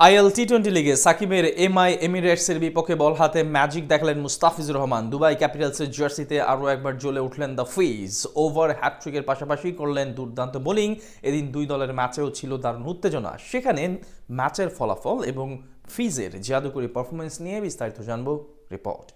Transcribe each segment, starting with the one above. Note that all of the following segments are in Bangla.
আইএল টি-20 লিগে সাকিবের এমআই এমিরেটসের বিপক্ষে বল হাতে ম্যাজিক দেখালেন মুস্তাফিজুর রহমান। দুবাই ক্যাপিটালসের জার্সিতে আরও একবার জ্বলে উঠলেন দ্য ফিজ। ওভার হ্যাটট্রিকের পাশাপাশি করলেন দুর্দান্ত বোলিং। এদিন দুই দলের ম্যাচেও ছিল দারুণ উত্তেজনা। সেখানে ম্যাচের ফলাফল এবং ফিজের জাদুকরী পারফরমেন্স নিয়ে বিস্তারিত জানবো রিপোর্ট।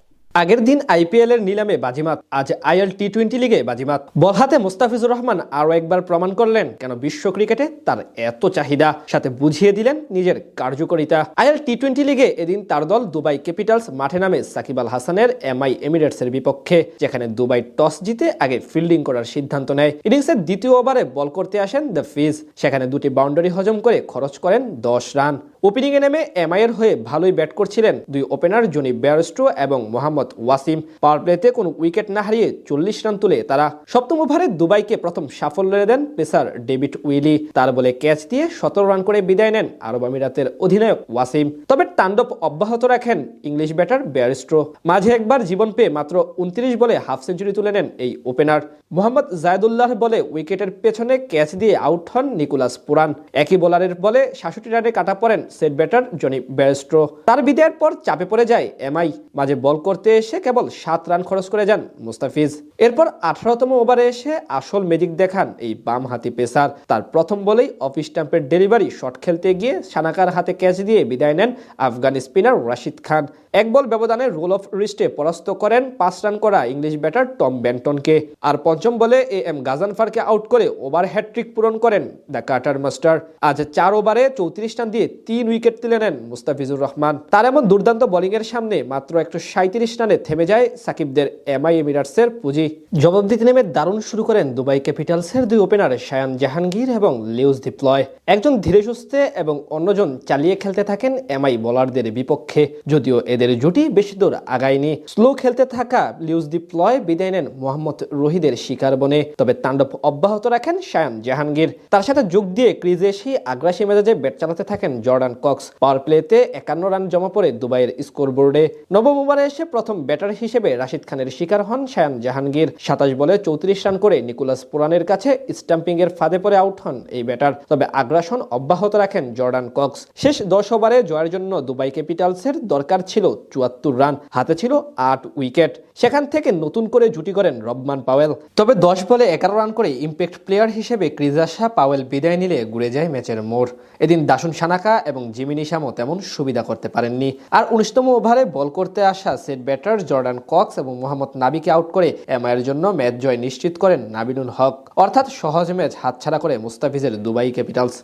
আগের দিন আইপিএল এর নিলামে বাজিমাত, আজ আইএল টি-20 লিগে বাজিমাত। বল হাতে মুস্তাফিজুর রহমান আরও একবার প্রমাণ করলেন কেন বিশ্ব ক্রিকেটে তার এত চাহিদা, সাথে বুঝিয়ে দিলেন নিজের কার্যকারিতা। আইএল টি-20 লিগে এদিন তার দল দুবাই ক্যাপিটালস মাঠে নামে সাকিব আল হাসানের এমআই এমিরেটসের বিপক্ষে, যেখানে দুবাই টস জিতে আগে ফিল্ডিং করার সিদ্ধান্ত নেয়। ইনিংসের দ্বিতীয় ওভারে বল করতে আসেন দ্য ফিজ, সেখানে দুটি বাউন্ডারি হজম করে খরচ করেন 10 রান। ওপেনিংয়ে নেমে এমআই এর হয়ে ভালোই ব্যাট করছিলেন দুই ওপেনার জনি বেয়ারস্টো এবং মোহাম্মদ ওয়াসিম। পাওয়ার প্লেতে কোনো উইকেট না হারিয়ে 40 রান তুলে তারা সপ্তম ওভারে দুবাইকে প্রথম সাফল্য দেন পেসার ডেভিড উইলি। তার বলে ক্যাচ দিয়ে 17 রান করে বিদায় নেন আরব আমিরাতের অধিনায়ক ওয়াসিম। তবে তাণ্ডব অব্যাহত রাখেন ইংলিশ ব্যাটার বেয়ারস্টো। মাঝে একবার জীবন পেয়ে মাত্র 29 বলে হাফ সেঞ্চুরি তুলে নেন এই ওপেনার। মোহাম্মদ জায়দুল্লাহর বলে উইকেটের পেছনে ক্যাচ দিয়ে আউট হন নিকোলাস পুরান। একই বোলারের বলে 66 রানে কাটা পড়েন সেট ব্যাটার জনি বেয়ারস্টো। তার বিদায়ের পর চাপে পড়ে যায় এমআই। মাঝে বল করতে এসে কেবল 7 রান খরচ করে যান মুস্তাফিজ। এরপর 18তম ওভারে এসে আসল ম্যাজিক দেখান এই বাম হাতি পেসার। তার প্রথম বলেই অফ স্টাম্পের ডেলিভারি শট খেলতে গিয়ে সানাকার হাতে ক্যাচ দিয়ে বিদায় নেন আফগান স্পিনার রাশিদ খান। এক বল ব্যবধানে রোল অফ রিস্টে পরাস্ত করেন 5 রান করা ইংলিশ ব্যাটার টম বেন্টনকে। আর পঞ্চম বলে এম গাজানফারকে আউট করে ওভার হ্যাটট্রিক পূরণ করেন দ্য কাটার মাস্টার। আজ 4 ওভারে 34 রান দিয়ে 3 উইকেট তুলে নেন মুস্তাফিজুর রহমান। তার এমন দুর্দান্ত বোলিং এর সামনে মাত্র 137 রানে থেমে যায় সাকিবদের এমআই এমিরেটসের পুঁজি। জবাব দিতে নেমে দারুণ শুরু করেন দুবাই ক্যাপিটালসের দুই ওপেনার শায়ান জাহাঙ্গীর এবং লিউস ডিপ্লয়। একজন ধীরে সুস্থে এবং অন্যজন চালিয়ে খেলতে থাকেন এমআই বোলারদের বিপক্ষে। যদিও এদের জুটি বেশি দূর আগায়নি। স্লো খেলতে থাকা লিউস ডিপ্লয় বিদায় নেন মোহাম্মদ রহিদের শিকার বনে। তবে তাণ্ডব অব্যাহত রাখেন শায়ান জাহাঙ্গীর। তার সাথে যোগ দিয়ে ক্রিজে এসে আগ্রাসী মেজাজে ব্যাট চালাতে থাকেন জর্ডান কক্স। পাওয়ার প্লেতে 51 রান জমা পড়ে দুবাইয়ের স্কোরবোর্ডে। নবম ওভারে এসে প্রথম ব্যাটার হিসেবে রাশিদ খানের শিকার হন শায়ান জাহাঙ্গীর। 27 বলে 34 রান করে নিকোলাস পুরানের কাছে স্টাম্পিং এর ফাঁদে পড়ে আউট হন এই ব্যাটার। তবে আগ্রাসন অব্যাহত রাখেন জর্ডান কক্স। শেষ 10 ওভারে জয়ের জন্য দুবাই ক্যাপিটালসের দরকার ছিল 74 রান, হাতে ছিল 8 উইকেট। সেখান থেকে নতুন করে জুটি করেন রবমান পাওয়েল। তবে 10 বলে 11 রান করে ইম্প্যাক্ট প্লেয়ার হিসেবে ক্রিজে আসা পাওয়েল বিদায় নিলে ঘুরে যায় ম্যাচের মোড়। এদিন দাসুন সানাকা এবং জিমি নিশামও তেমন সুবিধা করতে পারেননি। আর 19তম ওভারে বল করতে আসা সেট ব্যাটার জর্ডান কক্স এবং মোহাম্মদ নাবিকে আউট করে এমআইয়ের জন্য ম্যাচ জয় নিশ্চিত করেন নাবিনুল হক। অর্থাৎ সহজ ম্যাচ হাতছাড়া করে মুস্তাফিজের দুবাই ক্যাপিটালস।